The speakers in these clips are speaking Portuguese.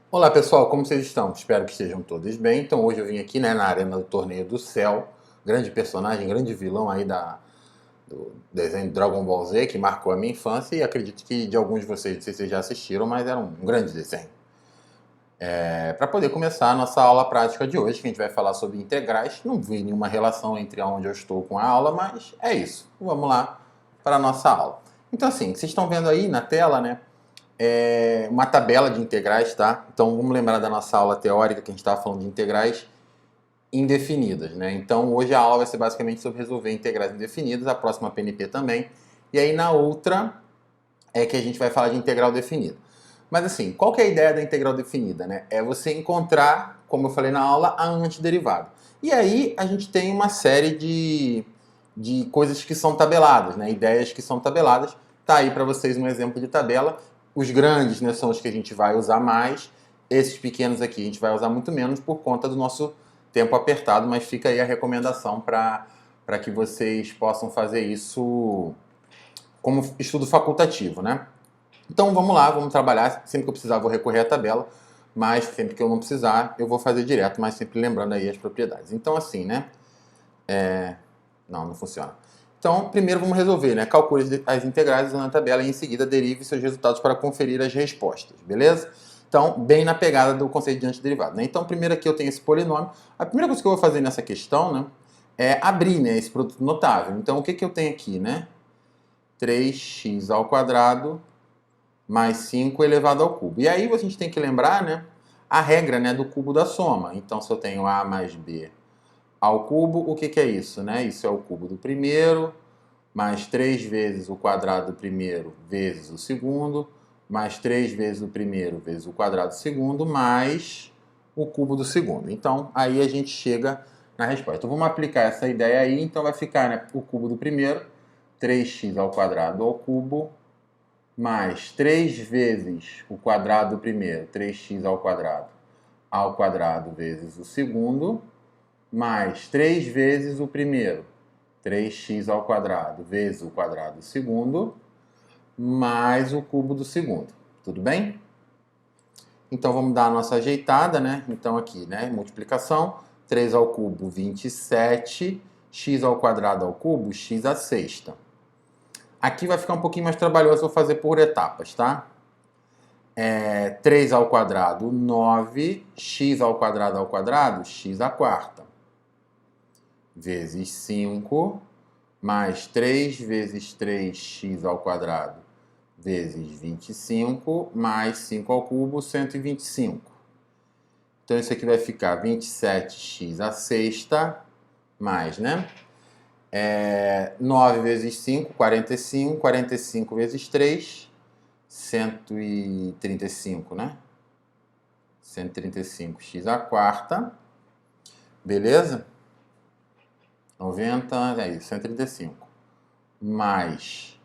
Olá pessoal, como vocês estão? Espero que estejam todos bem. Então hoje eu vim aqui, né, na arena do Torneio do Céu, grande personagem, grande vilão aí do desenho Dragon Ball Z, que marcou a minha infância e acredito que de alguns de vocês, não sei se vocês já assistiram, mas era um grande desenho. Para poder começar a nossa aula prática de hoje, que a gente vai falar sobre integrais, não vi nenhuma relação entre onde eu estou com a aula, mas é isso. Vamos lá para a nossa aula. Então assim, vocês estão vendo aí na tela, né, uma tabela de integrais, tá? Então vamos lembrar da nossa aula teórica que a gente estava falando de integrais indefinidas, né? Então hoje a aula vai ser basicamente sobre resolver integrais indefinidas, a próxima PNP também. E aí na outra é que a gente vai falar de integral definida. Mas assim, qual que é a ideia da integral definida, né? É você encontrar, como eu falei na aula, a antiderivada. E aí a gente tem uma série de coisas que são tabeladas, né? Ideias que são tabeladas. Tá aí para vocês um exemplo de tabela. Os grandes, né, são os que a gente vai usar mais. Esses pequenos aqui a gente vai usar muito menos por conta do nosso tempo apertado, mas fica aí a recomendação para que vocês possam fazer isso como estudo facultativo, né? Então vamos lá, vamos trabalhar. Sempre que eu precisar, vou recorrer à tabela, mas sempre que eu não precisar, eu vou fazer direto, mas sempre lembrando aí as propriedades. Então, assim, né? Não funciona. Então, primeiro vamos resolver, né? Calcule as integrais usando a tabela e em seguida derive seus resultados para conferir as respostas, beleza? Então, bem na pegada do conceito de antiderivado, né? Então, primeiro aqui eu tenho esse polinômio. A primeira coisa que eu vou fazer nessa questão, né, é abrir, né, esse produto notável. Então, o que eu tenho aqui, né? 3x ao quadrado mais 5 elevado ao cubo. E aí a gente tem que lembrar, né, a regra, né, do cubo da soma. Então, se eu tenho a mais b ao cubo, o que é isso, né? Isso é o cubo do primeiro, mais 3 vezes o quadrado do primeiro vezes o segundo, mais 3 vezes o primeiro vezes o quadrado do segundo, mais o cubo do segundo. Então, aí a gente chega na resposta. Então, vamos aplicar essa ideia aí. Então, vai ficar, né, o cubo do primeiro, 3x ao quadrado ao cubo, mais 3 vezes o quadrado do primeiro, 3x ao quadrado vezes o segundo, mais 3 vezes o primeiro, 3x ao quadrado vezes o quadrado do segundo, mais o cubo do segundo. Tudo bem? Então vamos dar a nossa ajeitada, né? Então aqui, né? Multiplicação, 3 ao cubo, 27, x ao quadrado ao cubo, x à sexta. Aqui vai ficar um pouquinho mais trabalhoso, vou fazer por etapas, tá? 3 ao quadrado, 9, x ao quadrado, x à quarta. Vezes 5, mais 3 vezes 3x ao quadrado, vezes 25, mais 5 ao cubo, 125. Então isso aqui vai ficar 27x à sexta, mais, né? 9 vezes 5, 45, 45 vezes 3, 135, né? 135x à quarta, beleza? 90, é isso, 135. Mais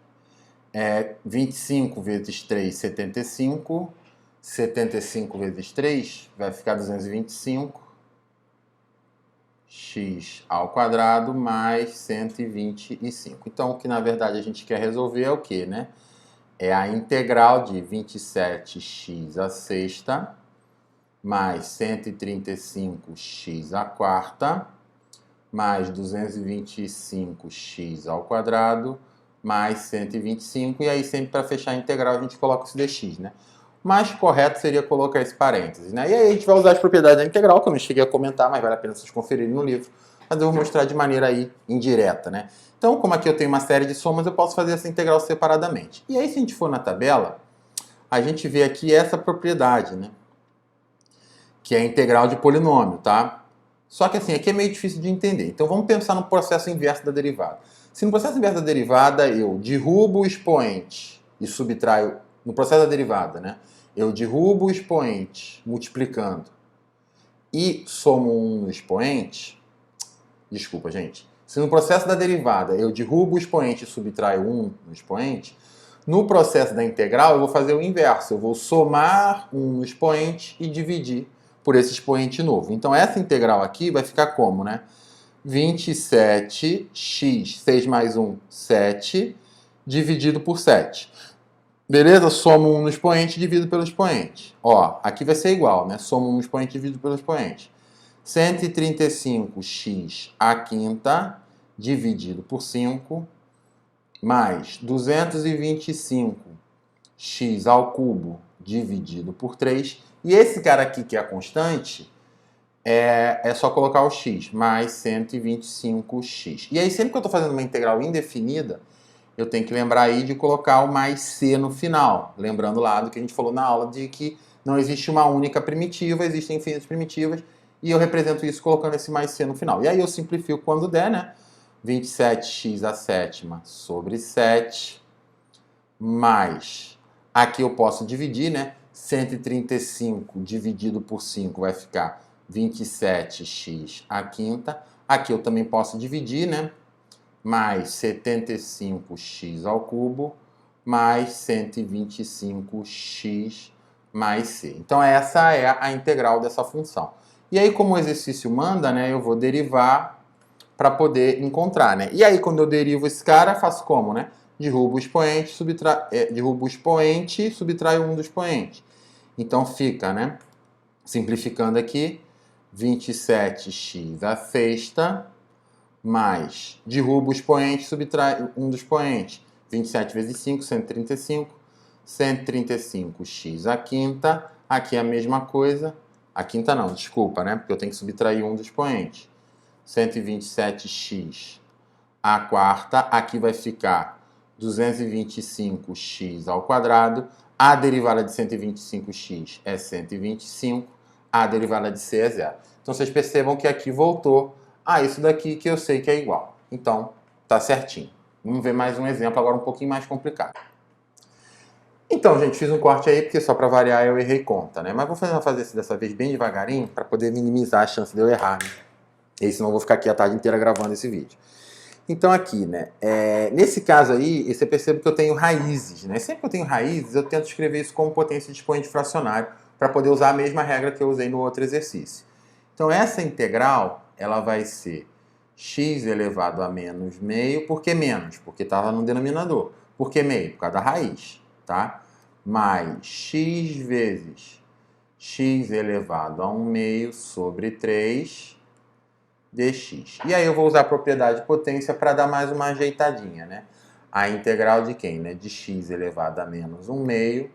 25 vezes 3, 75. 75 vezes 3 vai ficar 225. X ao quadrado mais 125. Então, o que na verdade a gente quer resolver é o que, né? É a integral de 27x à sexta mais 135x à quarta mais 225x ao quadrado mais 125. E aí, sempre para fechar a integral, a gente coloca esse dx, né? O mais correto seria colocar esse parênteses, né? E aí a gente vai usar as propriedades da integral, que eu não cheguei a comentar, mas vale a pena vocês conferirem no livro. Mas eu vou mostrar de maneira aí indireta, né? Então, como aqui eu tenho uma série de somas, eu posso fazer essa integral separadamente. E aí, se a gente for na tabela, a gente vê aqui essa propriedade, né? Que é a integral de polinômio, tá? Só que assim, aqui é meio difícil de entender. Então vamos pensar no processo inverso da derivada. Se no processo inverso da derivada eu derrubo o expoente e subtraio, no processo da derivada, né? Eu derrubo o expoente multiplicando e somo 1 no expoente. Desculpa, gente. Se no processo da derivada eu derrubo o expoente e subtraio 1 no expoente, no processo da integral eu vou fazer o inverso. Eu vou somar 1 no expoente e dividir por esse expoente novo. Então essa integral aqui vai ficar como, né? 27x, 6 mais 1, 7, dividido por 7. Beleza? Somo 1 no expoente e divido pelo expoente. Ó, aqui vai ser igual, né? Somo 1 no expoente e divido pelo expoente. 135x à quinta dividido por 5 mais 225x ao cubo dividido por 3. E esse cara aqui, que é a constante, é só colocar o x, mais 125x. E aí, sempre que eu estou fazendo uma integral indefinida, eu tenho que lembrar aí de colocar o mais c no final. Lembrando lá do que a gente falou na aula de que não existe uma única primitiva, existem infinitas primitivas, e eu represento isso colocando esse mais c no final. E aí eu simplifico quando der, né? 27x à sétima sobre 7, mais, aqui eu posso dividir, né? 135 dividido por 5 vai ficar 27x à quinta. Aqui eu também posso dividir, né? Mais 75x ao cubo, mais 125x mais c. Então essa é a integral dessa função. E aí, como o exercício manda, né? Eu vou derivar para poder encontrar, né? E aí, quando eu derivo esse cara, faço como, né? Derrubo o expoente, subtraio 1 do expoente. Então fica, né? Simplificando aqui, 27x à sexta, mais derrubo o expoente, subtrai 1 do expoente. 27 vezes 5, 135. 135x à quinta. Aqui é a mesma coisa. A quinta não, desculpa, né? Porque eu tenho que subtrair 1 do expoente. 127x à quarta, aqui vai ficar 225x ao quadrado, a derivada de 125x é 125, a derivada de c é zero. Então vocês percebam que aqui voltou a isso daqui que eu sei que é igual. Então, tá certinho. Vamos ver mais um exemplo agora um pouquinho mais complicado. Então, gente, fiz um corte aí, porque só para variar eu errei conta, né? Mas vou fazer isso dessa vez bem devagarinho, para poder minimizar a chance de eu errar, né? E senão eu vou ficar aqui a tarde inteira gravando esse vídeo. Então aqui, né, nesse caso aí, você percebe que eu tenho raízes, né? Sempre que eu tenho raízes, eu tento escrever isso como potência de expoente fracionário, para poder usar a mesma regra que eu usei no outro exercício. Então essa integral, ela vai ser x elevado a menos meio. Por que menos? Porque estava no denominador. Por que meio? Por causa da raiz, tá? Mais x vezes x elevado a 1 meio sobre 3 dx. E aí eu vou usar a propriedade de potência para dar mais uma ajeitadinha, né? A integral de quem? Né? De x elevado a menos 1 meio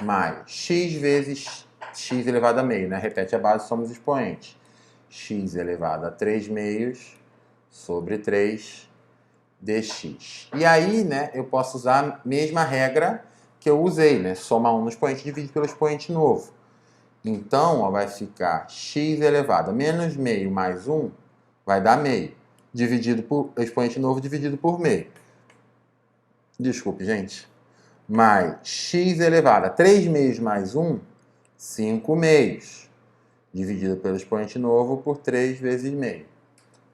mais x vezes x elevado a meio, né? Repete a base, somos expoentes. X elevado a 3 meios sobre 3 dx. E aí, né, eu posso usar a mesma regra que eu usei, né? Soma 1 no expoente e divide pelo expoente novo. Então, ó, vai ficar x elevado a menos meio mais 1 vai dar meio, dividido por expoente novo dividido por meio. Desculpe, gente. Mais x elevado a 3 meios mais 1, 5 meios, dividido pelo expoente novo por 3 vezes meio.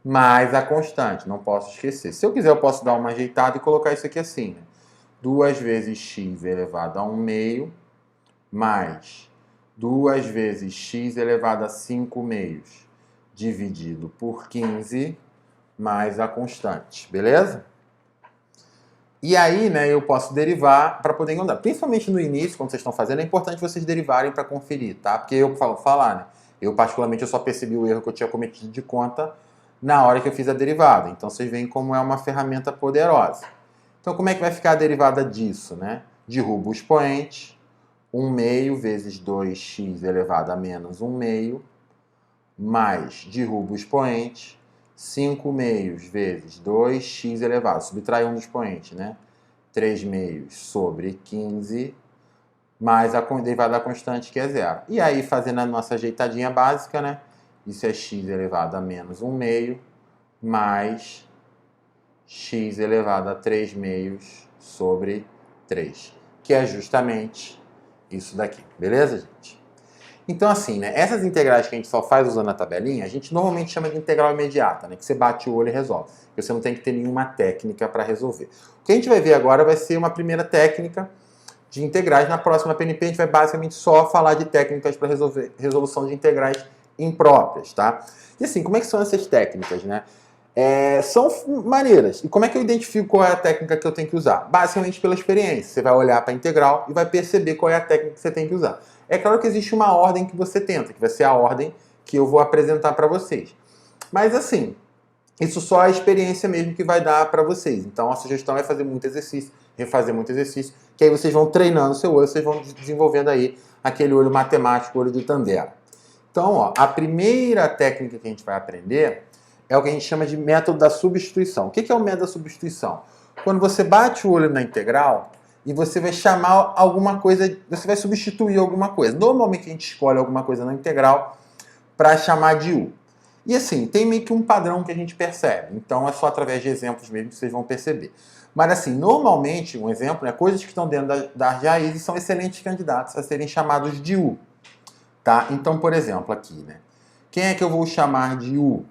Mais a constante, não posso esquecer. Se eu quiser, eu posso dar uma ajeitada e colocar isso aqui assim, né? 2 vezes x elevado a 1 meio, mais 2 vezes x elevado a 5 meios, dividido por 15, mais a constante, beleza? E aí, né, eu posso derivar para poder encontrar. Principalmente no início, quando vocês estão fazendo, é importante vocês derivarem para conferir, tá? Porque eu falo falar, né? Eu, particularmente, eu só percebi o erro que eu tinha cometido de conta na hora que eu fiz a derivada. Então, vocês veem como é uma ferramenta poderosa. Então, como é que vai ficar a derivada disso, né? Derrubo o expoente, 1 meio vezes 2x elevado a menos 1 meio, mais derrubo o expoente, 5 meios vezes 2x elevado, subtrai 1 do expoente, né? 3 meios sobre 15, mais a derivada da constante, que é zero. E aí, fazendo a nossa ajeitadinha básica, né? Isso é x elevado a menos 1 meio, mais x elevado a 3 meios sobre 3, que é justamente isso daqui. Beleza, gente? Então, assim, né, essas integrais que a gente só faz usando a tabelinha, a gente normalmente chama de integral imediata, né, que você bate o olho e resolve. Você não tem que ter nenhuma técnica para resolver. O que a gente vai ver agora vai ser uma primeira técnica de integrais. Na próxima PNP, a gente vai basicamente só falar de técnicas para resolução de integrais impróprias, tá? E assim, como é que são essas técnicas, né? São maneiras. E como é que eu identifico qual é a técnica que eu tenho que usar? Basicamente pela experiência. Você vai olhar para a integral e vai perceber qual é a técnica que você tem que usar. É claro que existe uma ordem que você tenta, que vai ser a ordem que eu vou apresentar para vocês. Mas assim, isso só a experiência mesmo que vai dar para vocês. Então a sugestão é fazer muito exercício, refazer muito exercício, que aí vocês vão treinando o seu olho, vocês vão desenvolvendo aí aquele olho matemático, o olho de Tandera. Então, ó, a primeira técnica que a gente vai aprender é o que a gente chama de método da substituição. O que é o método da substituição? Quando você bate o olho na integral e você vai chamar alguma coisa, você vai substituir alguma coisa. Normalmente a gente escolhe alguma coisa na integral para chamar de u. E assim, tem meio que um padrão que a gente percebe. Então é só através de exemplos mesmo que vocês vão perceber. Mas assim, normalmente, um exemplo, né, coisas que estão dentro das raízes são excelentes candidatos a serem chamados de u. Tá? Então, por exemplo, aqui, né? Quem é que eu vou chamar de u?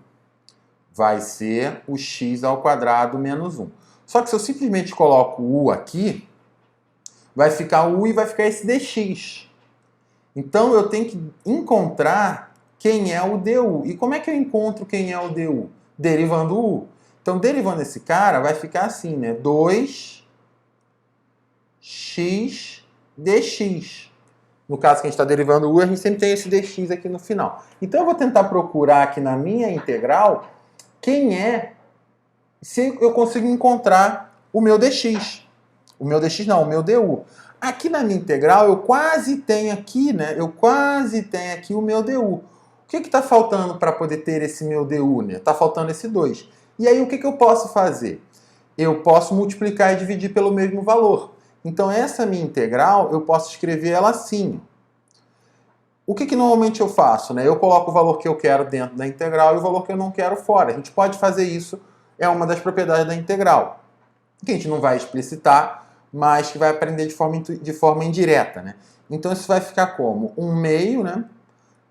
Vai ser o x ao quadrado menos 1. Só que se eu simplesmente coloco o u aqui, vai ficar o u e vai ficar esse dx. Então eu tenho que encontrar quem é o du. E como é que eu encontro quem é o du? Derivando o u. Então, derivando esse cara, vai ficar assim, né? 2x dx. No caso que a gente está derivando o u, a gente sempre tem esse dx aqui no final. Então, eu vou tentar procurar aqui na minha integral quem é, se eu consigo encontrar o meu dx. O meu dx não, o meu du. Aqui na minha integral, eu quase tenho aqui, né? Eu quase tenho aqui o meu du. O que está faltando para poder ter esse meu du, né? Está faltando esse 2. E aí, o que eu posso fazer? Eu posso multiplicar e dividir pelo mesmo valor. Então, essa minha integral, eu posso escrever ela assim. O que normalmente eu faço? Né? Eu coloco o valor que eu quero dentro da integral e o valor que eu não quero fora. A gente pode fazer isso, é uma das propriedades da integral. Que a gente não vai explicitar, mas que vai aprender de forma indireta. Né? Então, isso vai ficar como 1 meio, né?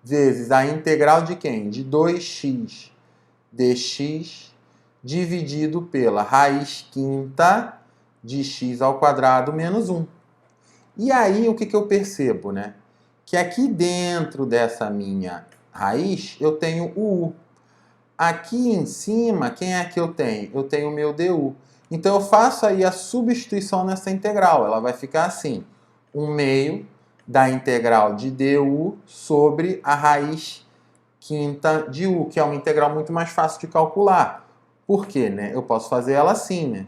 Vezes a integral de quem? De 2x dx dividido pela raiz quinta de x ao quadrado menos 1. E aí, o que eu percebo, né? Que aqui dentro dessa minha raiz, eu tenho o u. Aqui em cima, quem é que eu tenho? Eu tenho o meu du. Então, eu faço aí a substituição nessa integral. Ela vai ficar assim, 1 meio da integral de du sobre a raiz quinta de u, que é uma integral muito mais fácil de calcular. Por quê? Né? Eu posso fazer ela assim, né?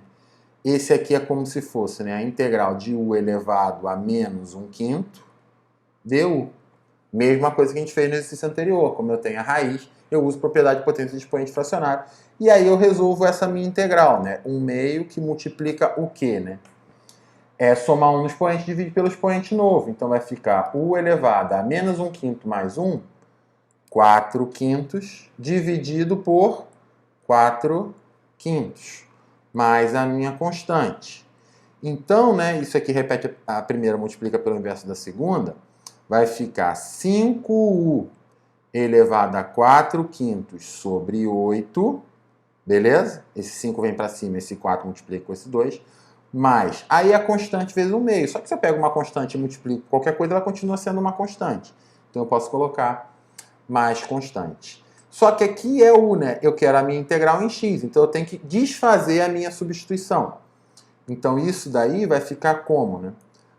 Esse aqui é como se fosse, né, a integral de u elevado a menos 1/5 du. Mesma coisa que a gente fez no exercício anterior. Como eu tenho a raiz, eu uso propriedade de potência de expoente fracionário. E aí eu resolvo essa minha integral, né? 1 meio que multiplica o quê, né? É somar 1 no expoente e dividir pelo expoente novo. Então vai ficar u elevado a menos 1/5 mais 1, 4/5, dividido por 4/5, mais a minha constante. Então, né, isso aqui repete a primeira, multiplica pelo inverso da segunda, vai ficar 5u elevado a 4/5 sobre 8, beleza? Esse 5 vem para cima, esse 4 multiplica com esse 2, mais, aí a constante vezes 1 meio. Só que se eu pego uma constante e multiplico qualquer coisa, ela continua sendo uma constante. Então eu posso colocar mais constante. Só que aqui é u, né? Eu quero a minha integral em x, então eu tenho que desfazer a minha substituição. Então isso daí vai ficar como, né?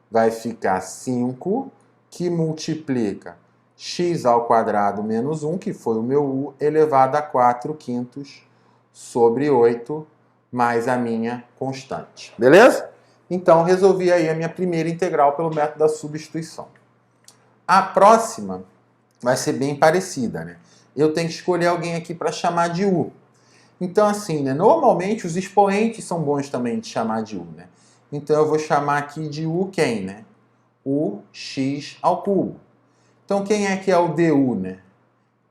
Vai ficar 5 que multiplica x ao quadrado menos 1, que foi o meu u, elevado a 4/5 sobre 8, mais a minha constante. Beleza? Então resolvi aí a minha primeira integral pelo método da substituição. A próxima vai ser bem parecida, né? Eu tenho que escolher alguém aqui para chamar de u. Então, assim, né? Normalmente os expoentes são bons também de chamar de u, né? Então, eu vou chamar aqui de u quem, né? O x ao cubo. Então, quem é que é o du, né?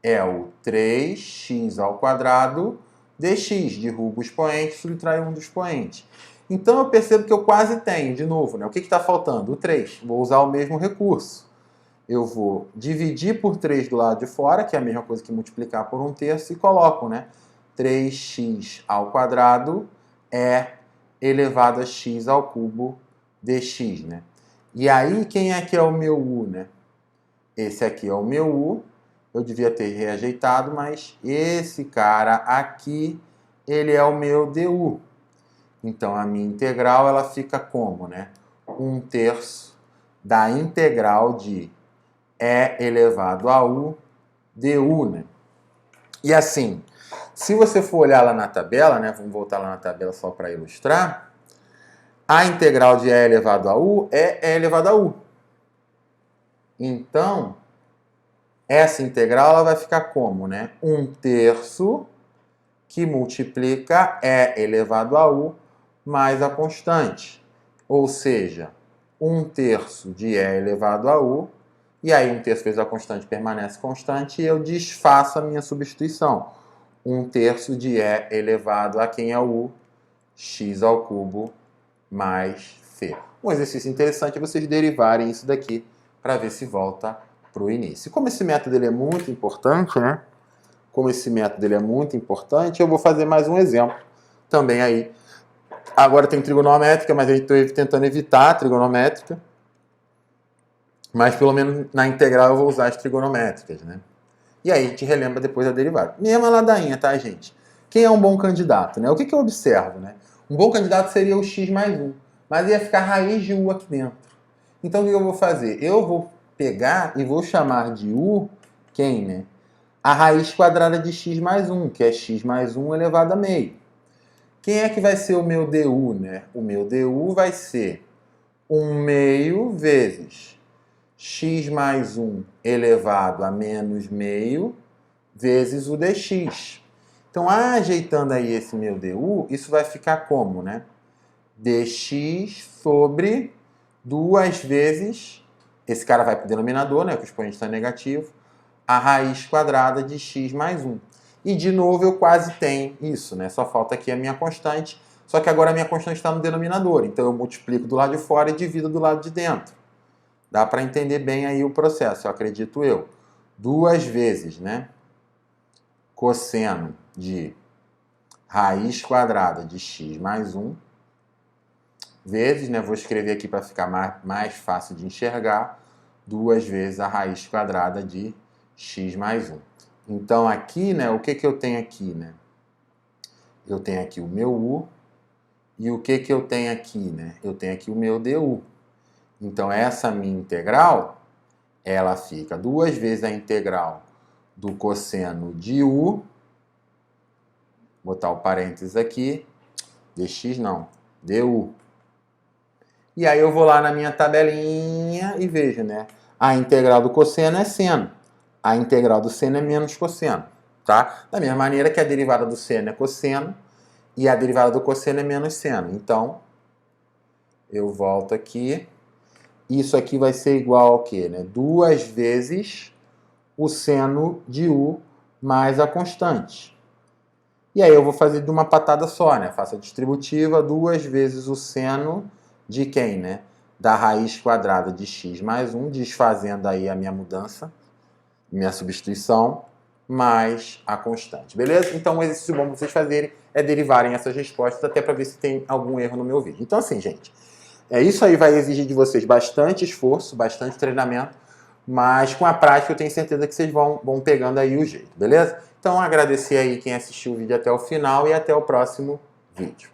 É o 3x ao quadrado dx. Derrubo o expoente, subtrai um do expoente. Então, eu percebo que eu quase tenho, de novo, né? O que está faltando? O 3. Vou usar o mesmo recurso. Eu vou dividir por 3 do lado de fora, que é a mesma coisa que multiplicar por 1/3, e coloco, né? 3x ao quadrado é elevado a x ao cubo dx, né? E aí, quem é que é o meu u, né? Esse aqui é o meu u. Eu devia ter reajeitado, mas esse cara aqui, ele é o meu du. Então, a minha integral, ela fica como, né? 1/3 da integral de e elevado a u du, né? E assim, se você for olhar lá na tabela, né? Vamos voltar lá na tabela só para ilustrar. A integral de e elevado a u é e elevado a u. Então, essa integral ela vai ficar como, né? 1/3 que multiplica e elevado a u mais a constante. Ou seja, 1/3 de e elevado a u, e aí 1/3 vezes a constante permanece constante, e eu desfaço a minha substituição. 1/3 de e elevado a quem é o u, x ao cubo mais φ. Um exercício interessante é vocês derivarem isso daqui para ver se volta para o início. Como esse método ele é muito importante, né? Como esse método ele é muito importante, eu vou fazer mais um exemplo também aí. Agora tem trigonométrica, mas eu estou tentando evitar a trigonométrica. Mas pelo menos na integral eu vou usar as trigonométricas, né? E aí a gente relembra depois a derivada. Mesma ladainha, tá, gente? Quem é um bom candidato, né? O que eu observo, né? Um bom candidato seria o x mais 1. Mas ia ficar raiz de u aqui dentro. Então o que eu vou fazer? Eu vou pegar e vou chamar de u, quem, né? A raiz quadrada de x mais 1, que é x mais 1 elevado a meio. Quem é que vai ser o meu du, né? O meu du vai ser 1 meio vezes x mais 1 elevado a menos meio vezes o dx. Então, ajeitando aí esse meu du, isso vai ficar como, né? dx sobre 2 vezes, esse cara vai para o denominador, né? Que o expoente está negativo, a raiz quadrada de x mais 1. E, de novo, eu quase tenho isso, né? Só falta aqui a minha constante, só que agora a minha constante está no denominador. Então, eu multiplico do lado de fora e divido do lado de dentro. Dá para entender bem aí o processo, eu acredito eu. 2 vezes, né? Cosseno de raiz quadrada de x mais 1, vezes, né? Vou escrever aqui para ficar mais fácil de enxergar, 2 vezes a raiz quadrada de x mais 1. Então, aqui, né? O que eu tenho aqui, né? Eu tenho aqui o meu u, e o que eu tenho aqui, né? Eu tenho aqui o meu du. Então, essa minha integral, ela fica 2 vezes a integral do cosseno de u, vou botar o parênteses aqui, dx não, du. E aí eu vou lá na minha tabelinha e vejo, né? A integral do cosseno é seno, a integral do seno é menos cosseno, tá? Da mesma maneira que a derivada do seno é cosseno e a derivada do cosseno é menos seno. Então, eu volto aqui. Isso aqui vai ser igual ao quê, né? 2 vezes o seno de u mais a constante. E aí eu vou fazer de uma patada só, né? Faço a distributiva, 2 vezes o seno de quem, né? Da raiz quadrada de x mais 1, desfazendo aí a minha mudança, minha substituição, mais a constante, beleza? Então um exercício bom para vocês fazerem é derivarem essas respostas, até para ver se tem algum erro no meu vídeo. Então assim, gente, isso aí vai exigir de vocês bastante esforço, bastante treinamento, mas com a prática eu tenho certeza que vocês vão pegando aí o jeito, beleza? Então agradecer aí quem assistiu o vídeo até o final e até o próximo vídeo.